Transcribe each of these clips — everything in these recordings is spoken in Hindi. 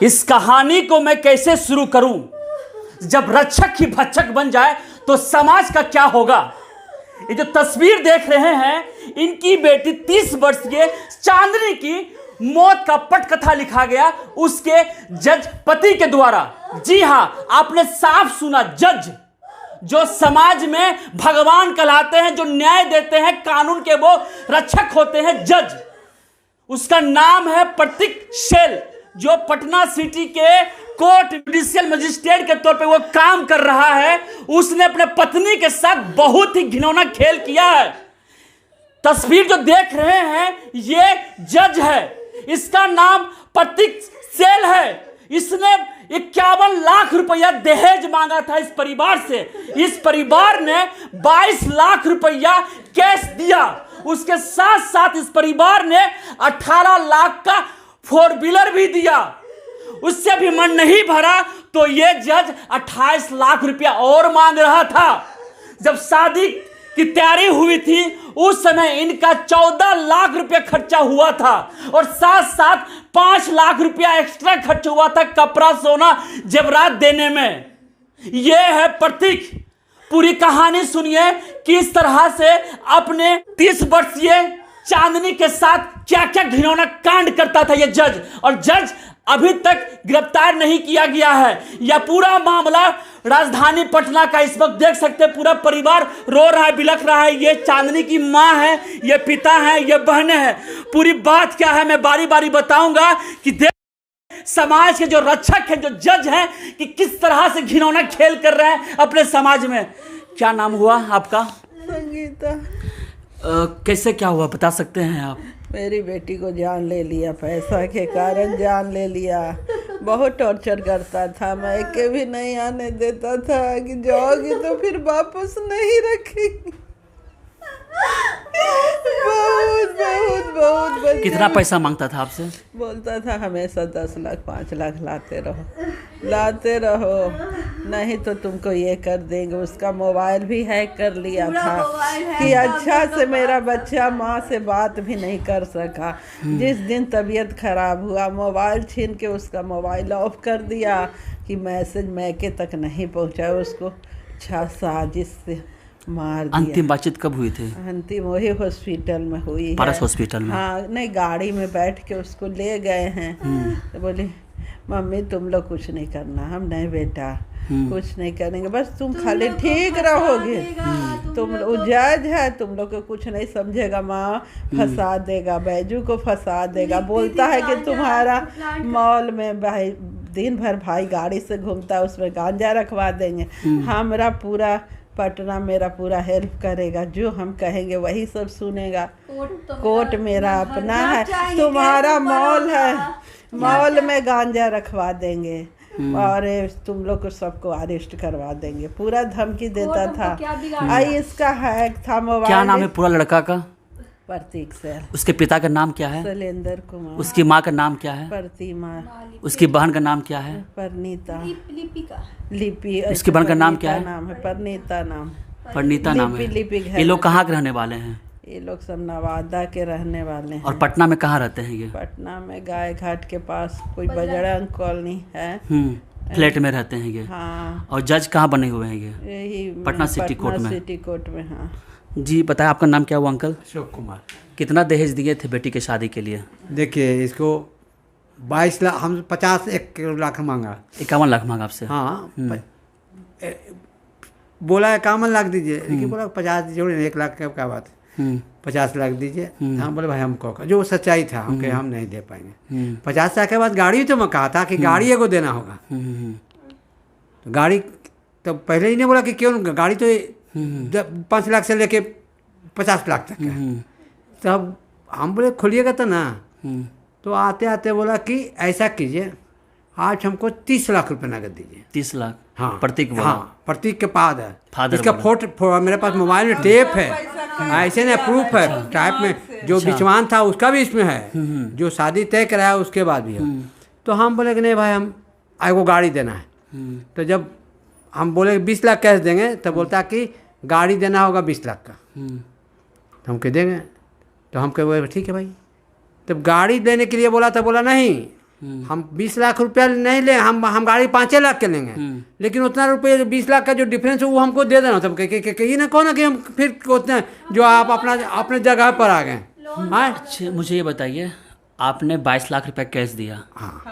इस कहानी को मैं कैसे शुरू करूं? जब रक्षक ही भक्षक बन जाए तो समाज का क्या होगा? ये जो तस्वीर देख रहे हैं, इनकी बेटी 30 वर्षीय चांदनी की मौत का पटकथा लिखा गया उसके जज पति के द्वारा। जी हां, आपने साफ सुना, जज जो समाज में भगवान कहलाते हैं, जो न्याय देते हैं, कानून के वो रक्षक होते हैं, जज। उसका नाम है प्रतीक सेल, जो पटना सिटी के कोर्ट जुडिशियल मजिस्ट्रेट के तौर पे वो काम कर रहा है। उसने अपने पत्नी के साथ बहुत ही घिनौना खेल किया है। तस्वीर जो देख रहे हैं ये जज है, इसका नाम प्रतीक सेल है। इसने 51 लाख रुपया दहेज मांगा था इस परिवार से। इस परिवार ने 22 लाख रुपया कैश दिया। उसके साथ साथ इस परिवार ने 18 लाख का 4 व्हीलर भी दिया। उससे भी मन नहीं भरा तो ये जज 28 लाख रुपया और मांग रहा था। जब शादी की तैयारी हुई थी उस समय इनका 14 लाख रुपया खर्चा हुआ था और साथ साथ 5 लाख रुपया एक्स्ट्रा खर्च हुआ था कपड़ा, सोना, जेवरात देने में। यह है प्रतीक। पूरी कहानी सुनिए किस तरह से अपने 30 वर्षीय चांदनी के साथ क्या क्या घिनौना कांड करता था ये जज। और जज अभी तक गिरफ्तार नहीं किया गया है। यह पूरा मामला राजधानी पटना का, इस वक्त देख सकते हैं पूरा परिवार रो रहा है, बिलख रहा है। ये चांदनी की माँ है, ये पिता है, ये बहनें हैं। पूरी बात क्या है मैं बारी बारी बताऊंगा कि देख समाज के जो रक्षक हैं, जो जज हैं, कि किस तरह से घिनौना खेल कर रहे हैं अपने समाज में। क्या नाम हुआ आपका? संगीता। कैसे क्या हुआ बता सकते हैं आप? मेरी बेटी को जान ले लिया, पैसा के कारण जान ले लिया। बहुत टॉर्चर करता था, मैं के भी नहीं आने देता था कि जाओगी तो फिर वापस नहीं रखेंगी। बहुत बहुत बहुत कितना पैसा मांगता था आपसे? बोलता था हमेशा 10 लाख 5 लाख लाते रहो, नहीं तो तुमको ये कर देंगे। उसका मोबाइल भी हैक कर लिया था कि अच्छा से मेरा बच्चा माँ से बात भी नहीं कर सका। जिस दिन तबीयत खराब हुआ मोबाइल छीन के उसका मोबाइल ऑफ कर दिया कि मैसेज मैके तक नहीं पहुँचा। उसको साजिश से मार दिया। अंतिम बातचीत कब हुई थी? अंतिम वही हॉस्पिटल में हुई पारस है। हॉस्पिटल में? हाँ, नहीं गाड़ी में बैठ के उसको ले गए हैं। तो बोली मम्मी तुम लोग कुछ नहीं करना। हम नहीं बेटा कुछ नहीं करेंगे, बस तुम खाली ठीक रहोगे। तुम जज है, तुम लोग को कुछ नहीं समझेगा। माँ फंसा देगा, बैजू को फंसा देगा। बोलता है कि तुम्हारा मॉल में भाई दिन भर भाई गाड़ी से घूमता है, उसमें गांजा रखवा देंगे। हमारा पूरा पटना मेरा पूरा हेल्प करेगा, जो हम कहेंगे वही सब सुनेगा। कोर्ट मेरा अपना है, तुम्हारा मॉल है, मॉल में गांजा रखवा देंगे और तुम लोग को सबको अरेस्ट करवा देंगे। पूरा धमकी देता था। आई इसका हैक था मोबाइल। क्या नाम है पूरा लड़का का? प्रतीक सेल। उसके पिता का नाम क्या है? शैलेंद्र कुमार। उसकी माँ का नाम क्या है? प्रतिमा। उसकी बहन का नाम क्या है? परनीता। लिपि। उसकी बहन का नाम क्या है? नाम है परनीता। परिणीता नाम है। ये लोग कहाँ के रहने वाले हैं? ये लोग सब नवादा के रहने वाले हैं। और पटना में कहाँ रहते हैं ये? पटना में गाय घाट के पास कोई बजरंग कॉलोनी है। फ्लैट में रहते हैं ये। हाँ। और जज कहाँ बने हुए हैं ये? यही पटना सिटी कोर्ट में। सिटी कोर्ट में। हाँ जी बताया, आपका नाम क्या हुआ अंकल? अशोक कुमार। कितना दहेज दिए थे बेटी के शादी के लिए? देखिए इसको 22 लाख, हम 51 लाख मांगा। 51 लाख मांगा आपसे? हाँ बोला 51 लाख दीजिए, लेकिन बोला 50 दीजिए, 1 लाख क्या बात है, 50 लाख दीजिए। हम बोले भाई हमको जो सच्चाई था हम कहे हम नहीं दे पाएंगे। 50 लाख के बाद गाड़ी तो मैं कहा था कि गाड़ी एगो देना होगा। तो गाड़ी तो पहले ही नहीं बोला कि क्यों, गाड़ी तो 5 लाख से लेके 50 लाख तक है। तब हम बोले खोलिएगा तो ना। तो आते आते बोला कि ऐसा कीजिए, आज हमको 30 लाख रुपए नगद दीजिए। 30 लाख? हाँ प्रतीक बोला? हाँ प्रतीक के पाद है। फादर इसका फोटो मेरे पास मोबाइल में टेप है, ऐसे नहीं प्रूफ है टाइप में। जो बिचवान था उसका भी इसमें है, जो शादी तय कराया उसके बाद भी है। तो हम बोले कि नहीं भाई हम को गाड़ी देना है। तो जब हम बोले 20 लाख कैश देंगे तो बोलता कि गाड़ी देना होगा 20 लाख का। तो हम कह देंगे, तो हम कहे ठीक है भाई। तब गाड़ी देने के लिए बोला तो बोला नहीं, हम 20 लाख रुपया नहीं ले, हम गाड़ी 5 लाख के लेंगे, लेकिन उतना रुपये 20 लाख का जो डिफरेंस है वो हमको दे देना। तब कहीं ना कहो ना कि हम फिर उतना जो आप अपने जगह पर आ गए। हाँ, अच्छा मुझे ये बताइए, आपने 22 लाख रुपए कैश दिया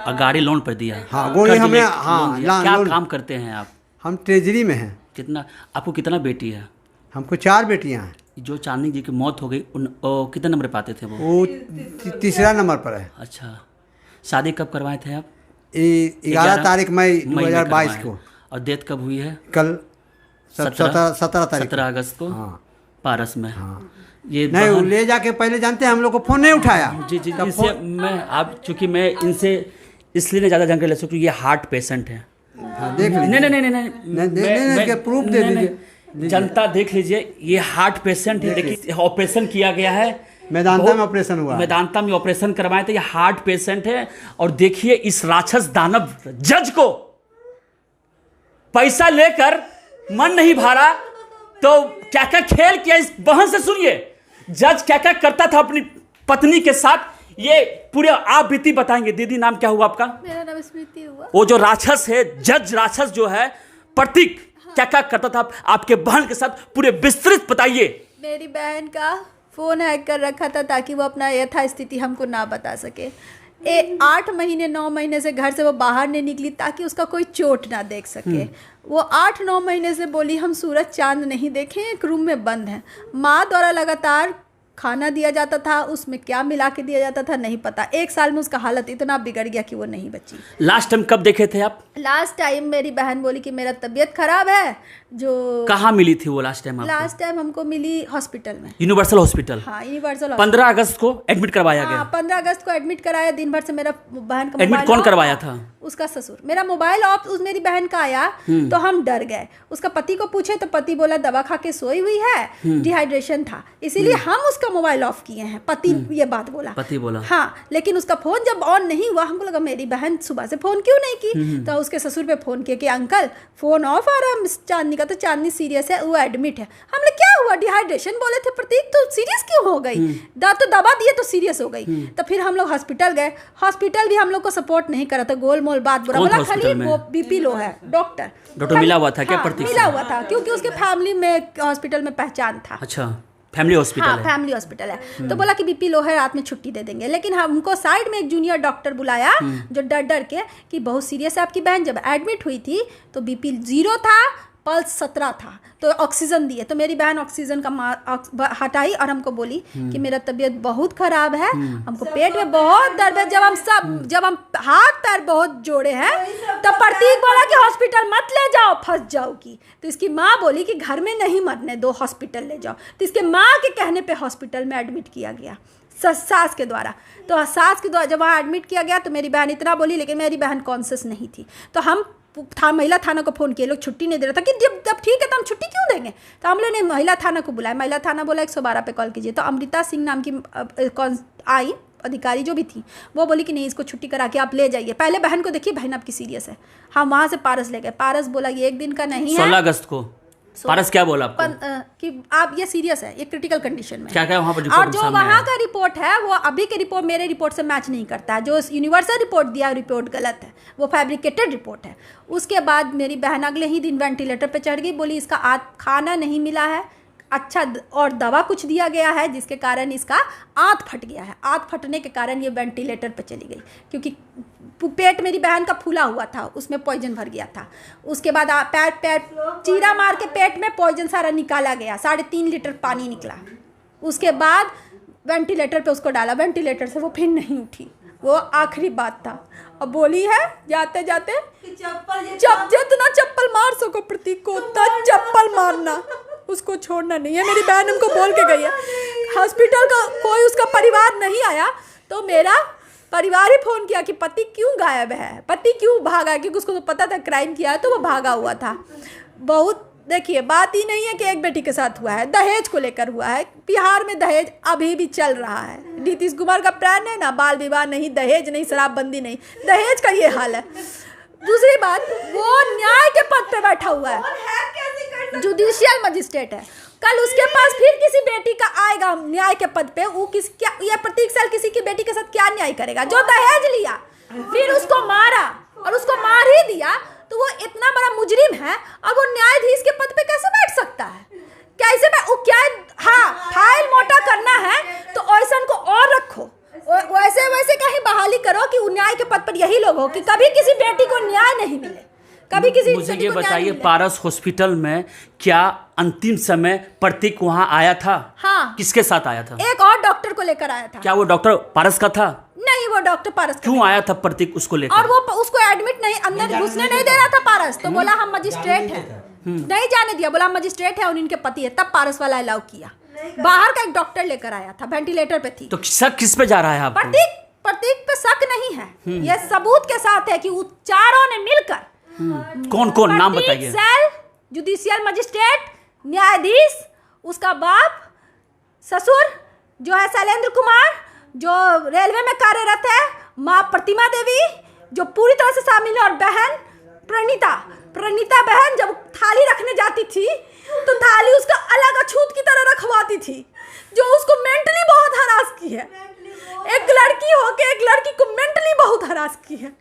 और गाड़ी लोन पर दिया। हाँ, वो कर्ज हमें, ले- हाँ, लोन दिया। क्या लोन। काम करते हैं आप? हम ट्रेजरी में हैं। कितना, आपको कितना बेटी है? हमको 4 बेटियां हैं। जो चांदनी जी की मौत हो गई कितने नंबर पे आते थे वो? वो तीसरा नंबर पर है। अच्छा, शादी कब करवाए थे आप? 11 तारीख मई में 2022 करवाए। को। और डेथ कब हुई है? कल 17 तारीख 17 अगस्त को। हाँ। पारस में। हाँ। ये नहीं, वो बहन- ले जाके पहले जानते हैं हम लोग को फोन नहीं उठाया। जी जी, इससे मैं आप, चूंकि मैं इनसे इसलिए नहीं ज़्यादा जानकारी ले सकूँ क्योंकि ये हार्ट पेशेंट है। हाँ, देख लीजिए। नहीं नहीं नहीं नहीं नहीं, इसके proof दे दीजिए। जनता देख लीजिए, ये हार्ट पेशेंट है। देखिए ऑपरेशन किया गया है, मेदांता में ऑपरेशन हुआ है। मेदांता में ऑपरेशन करवाए थे। ये हार्ट पेशेंट है। और देखिए इस राक्षस दानव जज को पैसा लेकर मन नहीं भरा तो क्या क्या खेल किया इस बहन से सुनिए। जज क्या क्या करता था अपनी पत्नी के साथ, ये पूरे आप बीती बताएंगे। दीदी नाम क्या हुआ आपका? मेरा नाम स्मृति हुआ। वो जो राक्षस है, जज राक्षस जो है प्रतीक, क्या क्या करता था आपके बहन के साथ, पूरे विस्तृत बताइए। मेरी बहन का फोन हैक कर रखा था ताकि वो अपना यथास्थिति हमको ना बता सके। 8 महीने 9 महीने से घर से वो बाहर नहीं निकली ताकि उसका कोई चोट ना देख सके। वो 8-9 महीने से बोली हम सूरज चांद नहीं देखे, एक रूम में बंद हैं। माँ द्वारा लगातार खाना दिया जाता था, उसमें क्या मिला के दिया जाता था नहीं पता। 1 साल में उसका हालत इतना बिगड़ गया कि वो नहीं बची। लास्ट टाइम कब देखे थे आप? लास्ट टाइम मेरी बहन बोली कि मेरा तबीयत खराब है। जो कहाँ मिली थी वो लास्ट टाइम आपको? लास्ट टाइम हमको मिली हॉस्पिटल में। Universal hospital. हाँ, यूनिवर्सल 15 अगस्त को एडमिट करवाया गया। 15 अगस्त को एडमिट कराया। दिन भर से मेरा बहन का एडमिट मोबाइल कौन ऑफ करवाया था। था? उसका ससुर। मेरा मोबाइल ऑफ उस मेरी बहन का आया तो हम डर गए। उसका पति को पूछे तो पति बोला दवा खा के सोई हुई है, डिहाइड्रेशन था, इसीलिए हम उसका मोबाइल ऑफ किए हैं। पति ये बात बोला। पति बोला। हाँ, लेकिन उसका फोन जब ऑन नहीं हुआ हमको लगा मेरी बहन सुबह से फोन क्यों नहीं की। तो उसके ससुर पे फोन किया कि अंकल फोन ऑफ आ रहा है चांदनी का, तो चांदनी सीरियस है, वो एडमिट है। हमने क्या हुआ, डिहाइड्रेशन बोले थे प्रतीक, तो सीरियस क्यों हो गई? तो दवा दिए तो सीरियस हो गई। तो फिर हम लोग हॉस्पिटल गए। हॉस्पिटल भी हम लोग को सपोर्ट नहीं करा था, गोलमोल बात बुरा कौन बोला। था खाली हॉस्पिटल में? वो बीपी लो है। डॉक्टर मिला हुआ था क्या प्रतीक से? मिला हुआ था क्योंकि उसके फैमिली में हॉस्पिटल में पहचान था। अच्छा, फैमिली हॉस्पिटल हाँ, है। फैमिली हॉस्पिटल है। तो बोला कि बीपी लो है, रात में छुट्टी दे देंगे। लेकिन हमको साइड में एक जूनियर डॉक्टर बुलाया जो डर डर के कि बहुत सीरियस है आपकी बहन। जब एडमिट हुई थी तो बीपी 0 था, पल्स 17 था, तो ऑक्सीजन दिए। तो मेरी बहन ऑक्सीजन का हटाई और हमको बोली कि मेरा तबीयत बहुत खराब है, हमको पेट में बहुत दर्द है। जब हम हाथ पैर बहुत जोड़े हैं तो प्रतीक बोला कि हॉस्पिटल मत ले जाओ, फंस जाओगी। तो इसकी माँ बोली कि घर में नहीं मरने दो, हॉस्पिटल ले जाओ। तो इसके माँ के कहने पे हॉस्पिटल में एडमिट किया गया सास के द्वारा। तो सास के द्वारा जब वहाँ एडमिट किया गया तो मेरी बहन इतना बोली, लेकिन मेरी बहन कॉन्शियस नहीं थी। तो हम महिला थाना को फ़ोन किए, लोग छुट्टी नहीं दे रहा था कि जब ठीक है तो हम छुट्टी क्यों देंगे। तो हम लोग ने महिला थाना को बुलाया। महिला थाना बोला 112 पे कॉल कीजिए। तो अमृता सिंह नाम की आई अधिकारी जो भी थी, वो बोली कि नहीं, इसको छुट्टी करा के आप ले जाइए। पहले बहन को देखिए, बहन आपकी सीरियस है। हम वहाँ से पारस ले गए। पारस बोला ये 1 दिन का नहीं है। 16 अगस्त को पारस क्या बोला आपको? कि आप ये सीरियस है, ये क्रिटिकल कंडीशन में। क्या क्या वहाँ पर और जो वहाँ का रिपोर्ट है वो अभी के रिपोर्ट मेरे रिपोर्ट से मैच नहीं करता है। जो यूनिवर्सल रिपोर्ट दिया रिपोर्ट गलत है, वो फैब्रिकेटेड रिपोर्ट है। उसके बाद मेरी बहन अगले ही दिन वेंटिलेटर पे चढ़ गई। बोली इसका खाना नहीं मिला है अच्छा, और दवा कुछ दिया गया है जिसके कारण इसका आंत फट गया है। आंत फटने के कारण ये वेंटिलेटर पे चली गई, क्योंकि पेट मेरी बहन का फूला हुआ था, उसमें पॉइजन भर गया था। उसके बाद पैर चीरा मार के पेट में पॉइजन सारा निकाला गया, 3.5 लीटर पानी निकला। उसके बाद वेंटिलेटर पे उसको डाला। वेंटिलेटर से वो फिर नहीं उठी, वो आखिरी बात था। अब बोली है जाते जाते जितना चप्पल मार सको प्रतीक को उतना चप्पल मारना, उसको छोड़ना नहीं है। मेरी बहन हमको बोल के गई है। हॉस्पिटल का कोई उसका परिवार नहीं आया तो मेरा परिवार ही फ़ोन किया कि पति क्यों गायब है, पति क्यों भागा है, क्योंकि उसको तो पता था क्राइम किया है तो वो भागा हुआ था। बहुत देखिए, बात ही नहीं है कि एक बेटी के साथ हुआ है, दहेज को लेकर हुआ है। बिहार में दहेज अभी भी चल रहा है। नीतीश कुमार का प्लान है ना, बाल विवाह नहीं, दहेज नहीं, शराबबंदी नहीं, दहेज का ये हाल है। दूसरी बात, वो न्याय के पद पे बैठा हुआ है, जुडिशियल मजिस्ट्रेट है। कल उसके पास फिर किसी बेटी का आएगा न्याय के पद पे, वो ये प्रतीक साल किसी की बेटी के साथ क्या न्याय करेगा जो दहेज लिया। फिर उसको मारा और उसको मार ही दिया, तो वो इतना बड़ा मुजरिम है, अब वो न्यायाधीश के पद पे कैसे बैठ सकता है? कैसे क्या? हाँ, फाइल मोटा करना है तो ऐसा को और रखो, वैसे वैसे कहीं बहाली करो कि न्याय के पद पर यही लोग हो कि कभी किसी बेटी को न्याय नहीं मिले, कभी किसी मुझे ये बताइए, पारस हॉस्पिटल में क्या अंतिम समय प्रतीक वहाँ आया था? हाँ। किसके साथ आया था? एक और डॉक्टर को लेकर आया था। क्या वो डॉक्टर पारस का था? नहीं, वो डॉक्टर पारस क्यों आया था प्रतीक उसको लेकर? और वो उसको एडमिट नहीं, अंदर घुसने नहीं दे रहा था पारस, तो बोला हम मजिस्ट्रेट हैं, नहीं जाने दिया, बोला मजिस्ट्रेट है और इनके पति है, तब पारस वाला अलाउ किया। बाहर का एक डॉक्टर लेकर आया था, वेंटिलेटर पे थी। तो शक किस पे जा रहा है आपको? प्रतीक पे शक नहीं है, ये सबूत के साथ है कि वो चारों ने मिलकर, कौन कौन नाम बताइए? सेल, जुडिशियल मजिस्ट्रेट, न्यायाधीश, उसका बाप, ससुर जो है शैलेंद्र कुमार, जो रेलवे में कार्यरत है, माँ प्रतिमा देवी जो पूरी तरह से शामिल है, और बहन प्रणीता बहन जब थाली रखने जाती थी तो थाली उसका अलग अछूत की तरह रखवाती थी, जो उसको मेंटली बहुत हरास की है। एक लड़की होके एक लड़की को मेंटली बहुत हरास की है।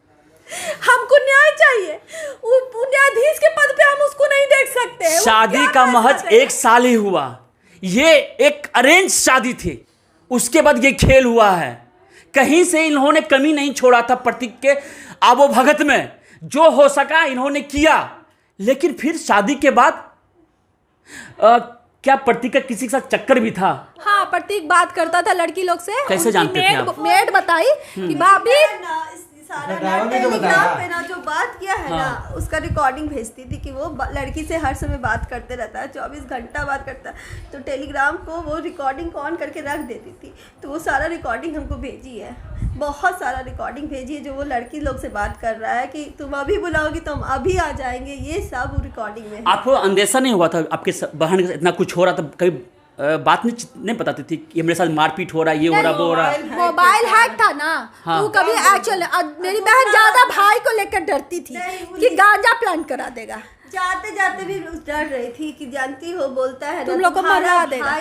हमको न्याय चाहिए, न्यायाधीश के पद पे हम उसको नहीं देख सकते। शादी का महज 1 साल ही हुआ, ये एक अरेंज शादी थी, उसके बाद ये खेल हुआ है। कहीं से इन्होंने कमी नहीं छोड़ा था प्रतीक के आवोभगत में, जो हो सका इन्होंने किया। लेकिन फिर शादी के बाद क्या प्रतीक का किसी के साथ चक्कर भी था? हाँ, प्रतीक बात करता था लड़की लोग से। कैसे जानते थे आप? मेड बताई कि भाभी सारा टेलीग्राम पे ना जो बात किया है ना, उसका रिकॉर्डिंग भेजती थी कि वो लड़की से हर समय बात करते रहता है, 24 घंटा बात करता है। तो टेलीग्राम को वो रिकॉर्डिंग ऑन करके रख देती थी, तो वो सारा रिकॉर्डिंग हमको भेजी है, बहुत सारा रिकॉर्डिंग भेजी है जो वो लड़की लोग से बात कर रहा है कि तुम अभी बुलाओगी तो हम अभी आ जाएंगे, ये सब रिकॉर्डिंग में है। आपको अंदेशा नहीं हुआ था आपके बहन इतना कुछ हो रहा था? कभी बात नहीं बताती थी कि मेरे साथ मारपीट हो रहा है, ये हो रहा, वो हो रहा? मोबाइल हैक था ना, हाँ। तो कभी एक्चुअल मेरी बहन ज्यादा भाई को लेकर डरती थी कि गांजा प्लांट करा देगा। जाते जाते भी डर रही थी कि जानती हो बोलता है तुम लोग को मरवा देगा,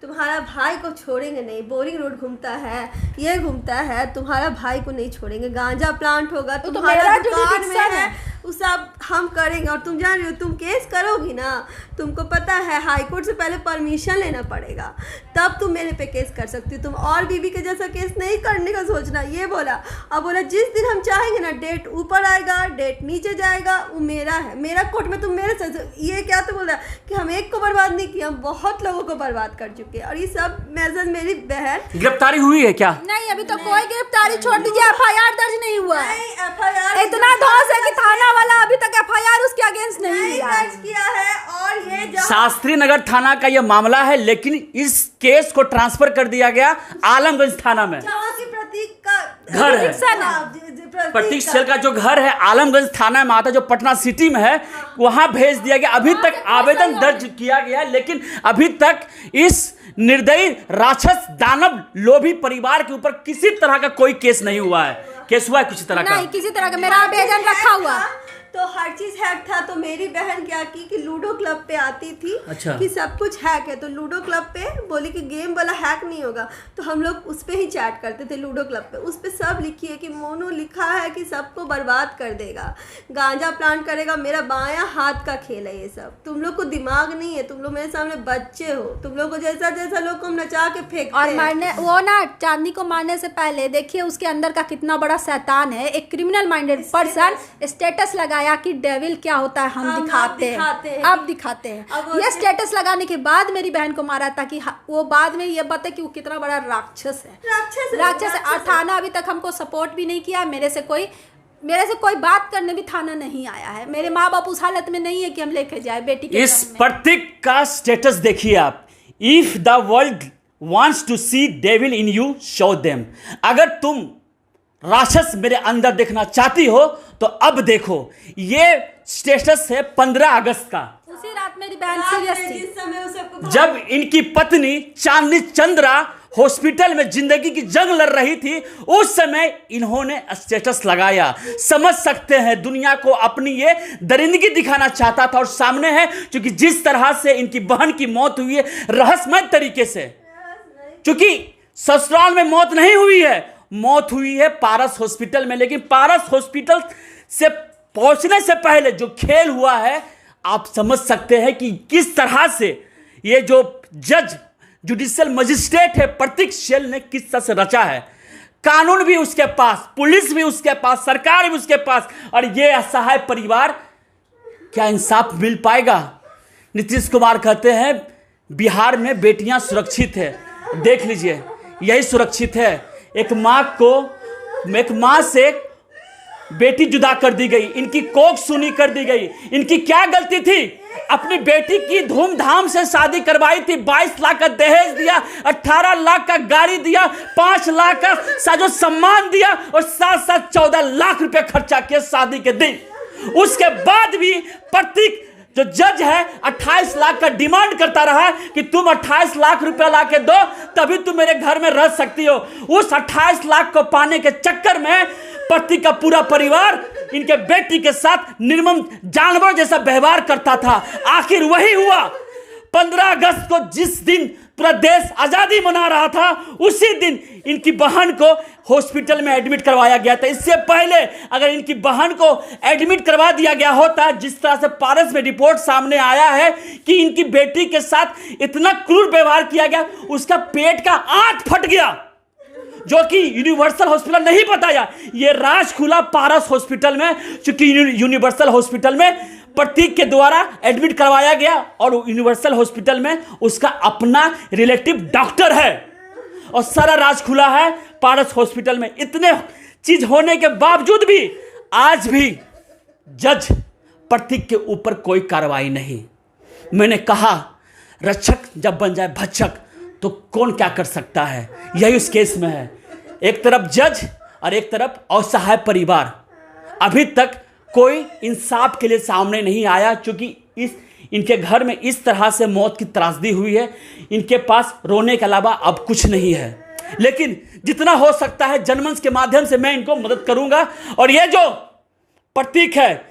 तुम्हारा भाई को छोड़ेंगे नहीं, बोरिंग रोड घूमता है, ये घूमता है, तुम्हारा भाई को नहीं छोड़ेंगे, गांजा प्लांट होगा तो तुम्हारा मेरा दुकान में है, वो सब हम करेंगे। और तुम जान रही हो, तुम केस करोगी ना, तुमको पता है हाई कोर्ट से पहले परमिशन लेना पड़ेगा, तब तुम मेरे पे केस कर सकती हो। तुम और बीबी के जैसा केस नहीं करने का सोचना, ये बोला। अब बोला जिस दिन हम चाहेंगे ना, डेट ऊपर आएगा, डेट नीचे जाएगा, वो मेरा है, मेरा कोर्ट में तुम मेरे साथ। ये क्या तो बोल रहा है कि हम एक को बर्बाद नहीं किया, हम बहुत लोगों को बर्बाद कर चुके हैं। और ये सब मैसेज मेरी बहन। गिरफ्तारी हुई है क्या? नहीं, अभी तो कोई गिरफ्तारी, छोड़ दीजिए, FIR दर्ज नहीं हुआ है। FIR इतना धौस है कि थाना वाला अभी तक FIR उसके अगेंस्ट नहीं लिया है। दर्ज किया है। और ये शास्त्री नगर थाना का यह मामला है, लेकिन इस केस को ट्रांसफर कर दिया गया आलमगंज थाना में। जहाँ की प्रतीक का घर है, प्रतीक सेल का जो घर है आलमगंज थाना में आता, जो पटना सिटी में है, वहां भेज दिया गया। अभी तक आवेदन दर्ज किया गया, लेकिन अभी तक इस निर्दयी राक्षस दानव लोभी परिवार के ऊपर किसी तरह का कोई केस नहीं हुआ है। केस हुआ है किसी तरह का? नहीं, किसी तरह का। मेरा आवेदन रखा हुआ, तो हर चीज हैक था। तो मेरी बहन क्या की कि लूडो क्लब पे आती थी। अच्छा। कि सब कुछ हैक है, तो लूडो क्लब पे बोली कि गेम वाला हैक नहीं होगा, तो हम लोग उस पे ही चैट करते थे लूडो क्लब पे। उस पे सब लिखी है कि मोनू लिखा है कि सबको बर्बाद कर देगा, गांजा प्लांट करेगा, मेरा बायां हाथ का खेल है ये सब। तुम लोग को दिमाग नहीं है, तुम लोग मेरे सामने बच्चे हो, तुम लोग को जैसा जैसा लोग को हम नचा के फेंकते और हैं। मारने वो ना, चांदनी को मारने से पहले देखिए उसके अंदर का कितना बड़ा शैतान है। एक क्रिमिनल माइंडेड पर्सन स्टेटस लगाया कि डेविल क्या होता है हम दिखाते हैं, अब दिखाते हैं। ये स्टेटस लगाने के बाद मेरी बहन को मारा, ताकि वो बाद में ये बताए कि वो कितना बड़ा राक्षस है। राक्षस है। थाना अभी तक हमको सपोर्ट भी नहीं किया, मेरे से कोई बात करने भी थाना नहीं आया है। मेरे माँ बाप उस हालत में नहीं है कि हम लेके जाए बेटी के। इस प्रतीक का स्टेटस देखिए आप। If the world wants to see devil in you, show them. अगर तुम राक्षस मेरे अंदर देखना चाहती हो तो अब देखो। ये स्टेटस है 15 अगस्त का। उसी रात मेरी बहन सीरियस थी, जिस समय उसे जब इनकी पत्नी चांदनी चंद्रा हॉस्पिटल में जिंदगी की जंग लड़ रही थी, उस समय इन्होंने स्टेटस लगाया। समझ सकते हैं, दुनिया को अपनी ये दरिंदगी दिखाना चाहता था। और सामने है, क्योंकि जिस तरह से इनकी बहन की मौत हुई है रहस्यमय तरीके से, क्योंकि ससुराल में मौत नहीं हुई है, मौत हुई है पारस हॉस्पिटल में। लेकिन पारस हॉस्पिटल से पहुंचने से पहले जो खेल हुआ है, आप समझ सकते हैं कि किस तरह से ये जो जज जुडिशियल मजिस्ट्रेट है प्रतीक शैल ने किस तरह से रचा है। कानून भी उसके पास, पुलिस भी उसके पास, सरकार भी उसके पास, और ये असहाय परिवार, क्या इंसाफ मिल पाएगा? नीतीश कुमार कहते हैं बिहार में बेटियां सुरक्षित है। देख लीजिए, यही सुरक्षित है। एक माँ से बेटी जुदा कर दी गई, इनकी कोख सूनी कर दी गई। इनकी क्या गलती थी? अपनी बेटी की धूमधाम से शादी करवाई थी, 22 लाख का दहेज दिया, 18 लाख का गाड़ी दिया, 5 लाख का साजो सम्मान दिया, और साथ साथ 14 लाख रुपए खर्चा किया शादी के दिन। उसके बाद भी प्रतीक जो जज है 28 लाख का डिमांड करता रहा कि तुम 28 लाख रुपया ला के दो तभी तुम मेरे घर में रह सकती हो। उस 28 लाख को पाने के चक्कर में प्रतीक का पूरा परिवार इनके बेटी के साथ निर्मम जानवर जैसा व्यवहार करता था। आखिर वही हुआ। 15 अगस्त को जिस दिन पूरा देश आजादी मना रहा था, उसी दिन इनकी बहन को हॉस्पिटल में एडमिट करवाया गया था। इससे पहले अगर इनकी बहन को एडमिट करवा दिया गया होता, जिस तरह से पारस में रिपोर्ट सामने आया है कि इनकी बेटी के साथ इतना क्रूर व्यवहार किया गया, उसका पेट का आंत फट गया, जो कि यूनिवर्सल हॉस्पिटल नहीं बताया। ये राज खुला पारस हॉस्पिटल में, क्योंकि यूनिवर्सल हॉस्पिटल में प्रतीक के द्वारा एडमिट करवाया गया, और यूनिवर्सल हॉस्पिटल में उसका अपना रिलेटिव डॉक्टर है, और सारा राज खुला है पारस हॉस्पिटल में। इतने चीज होने के बावजूद भी आज भी जज प्रतीक के ऊपर कोई कार्रवाई नहीं। मैंने कहा रक्षक जब बन जाए भक्षक तो कौन क्या कर सकता है, यही उस केस में है। एक तरफ जज और एक तरफ असहाय परिवार। अभी तक कोई इंसाफ के लिए सामने नहीं आया, क्योंकि इनके घर में इस तरह से मौत की त्रासदी हुई है, इनके पास रोने के अलावा अब कुछ नहीं है। लेकिन जितना हो सकता है जनमंच के माध्यम से मैं इनको मदद करूंगा। और ये जो प्रतीक है,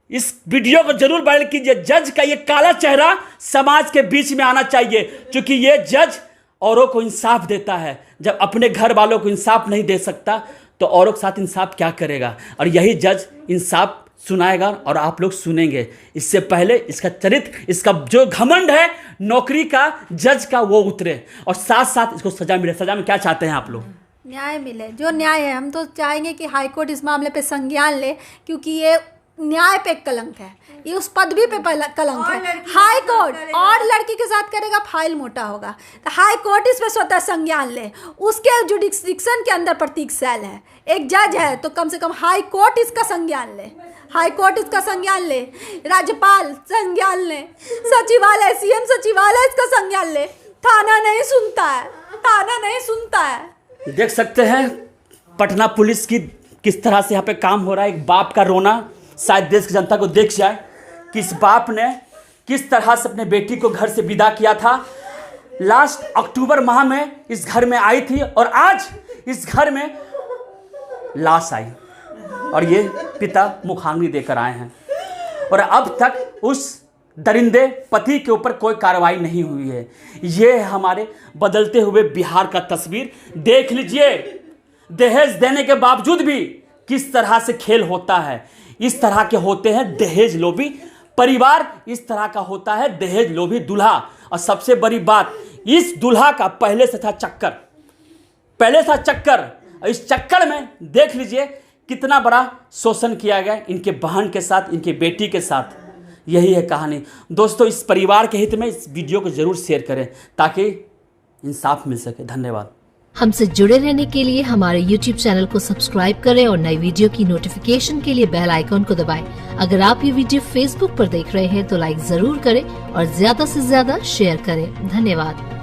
इस वीडियो को जरूर वायरल कीजिए। जज का ये काला चेहरा समाज के बीच में आना चाहिए, क्योंकि ये जज औरों को इंसाफ देता है। जब अपने घर वालों को इंसाफ नहीं दे सकता तो औरों के साथ इंसाफ क्या करेगा? और यही जज इंसाफ सुनाएगा और आप लोग सुनेंगे। इससे पहले इसका चरित्र, इसका जो घमंड है नौकरी का, जज का, वो उतरे, और साथ साथ इसको सजा मिले। सजा में क्या चाहते हैं आप लोग? न्याय मिले, जो न्याय है। हम तो चाहेंगे कि हाईकोर्ट इस मामले पे संज्ञान ले, क्योंकि ये न्याय पे कलंक है, ये उस पदवी पे कलंक है। हाई कोर्ट और लड़की के साथ करेगा, फाइल मोटा होगा। तो हाई कोर्ट इस पे स्वतः संज्ञान ले। उसके जुडिक्शन के अंदर प्रतीक शैल है, एक जज है, तो कम से कम हाई कोर्ट इसका संज्ञान ले, हाई कोर्ट इसका संज्ञान ले, राज्यपाल संज्ञान ले, सचिवालय, सीएम सचिवालय इसका संज्ञान ले। थाना नहीं सुनता है, थाना नहीं सुनता है। देख सकते हैं पटना पुलिस की किस तरह से यहाँ पे काम हो रहा है। एक बाप का रोना शायद देश की जनता को देख जाए कि इस बाप ने किस तरह से अपने बेटी को घर से विदा किया था। लास्ट अक्टूबर माह में इस घर में आई थी, और आज इस घर में लाश आई, और ये पिता मुखाग्नि देकर आए हैं, और अब तक उस दरिंदे पति के ऊपर कोई कार्रवाई नहीं हुई है। ये है हमारे बदलते हुए बिहार का तस्वीर। देख लीजिए, दहेज देने के बावजूद भी किस तरह से खेल होता है। इस तरह के होते हैं दहेज लोभी परिवार, इस तरह का होता है दहेज लोभी दूल्हा। और सबसे बड़ी बात, इस दूल्हा का पहले से था चक्कर, और इस चक्कर में देख लीजिए कितना बड़ा शोषण किया गया इनके बहन के साथ, इनके बेटी के साथ। यही है कहानी। दोस्तों, इस परिवार के हित में इस वीडियो को जरूर शेयर करें ताकि इंसाफ मिल सके। धन्यवाद। हमसे जुड़े रहने के लिए हमारे YouTube चैनल को सब्सक्राइब करें और नई वीडियो की नोटिफिकेशन के लिए बेल आइकॉन को दबाएं। अगर आप ये वीडियो Facebook पर देख रहे हैं तो लाइक जरूर करें और ज्यादा से ज्यादा शेयर करें। धन्यवाद।